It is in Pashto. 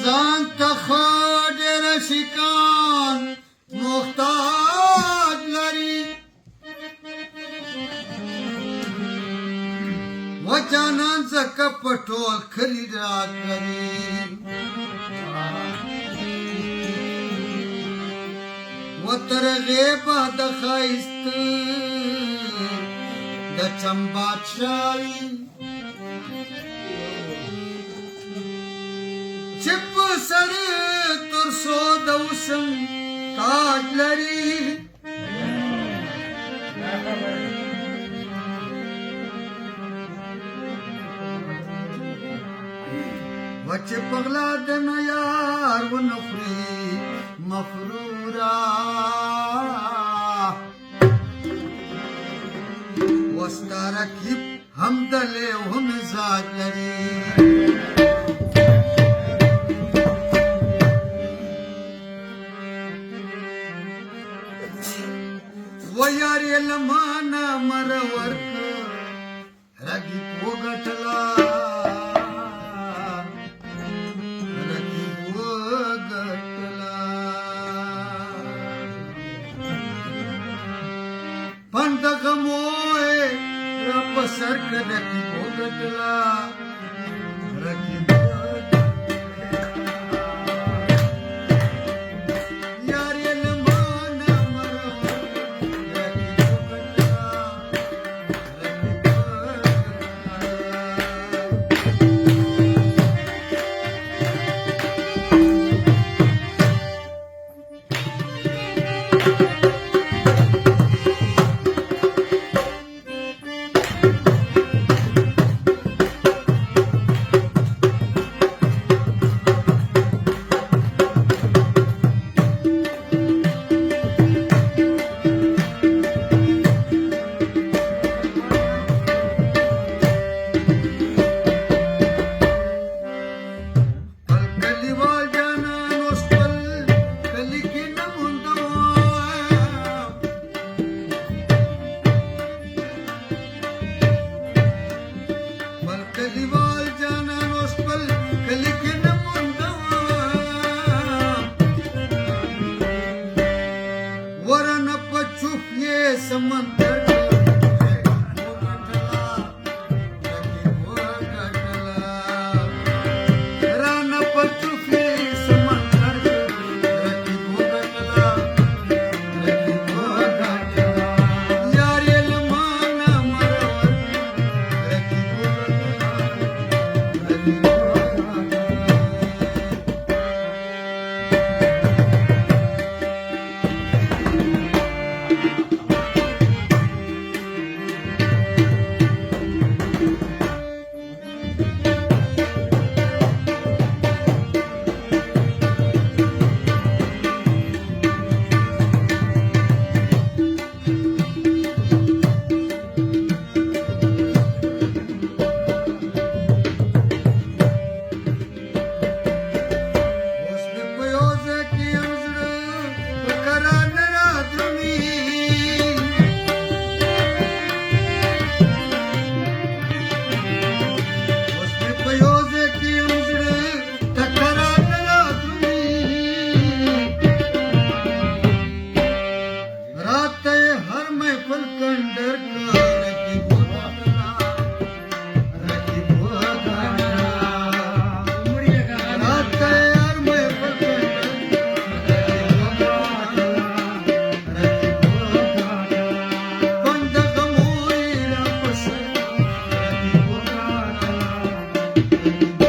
ځان ته ښه ډېره شیکان محتاج لري و جانان ځکه په ټول کلي راګ لري و تر غیبه د ښایست د چم بادشاهي چې په سر تر سو د حسن تاج لري و چې په غلا د نه یار ونه خوري مفرورا و ستا رقیب هم دلې هم مزاج لري و یار یې له ما نه مره ورکړه رقیب وګټله پند غموئے را پسر کر رکی بھوگتلا رکی یاری علمانا مرور رکی بھوگتلا رکی समंदर Thank you.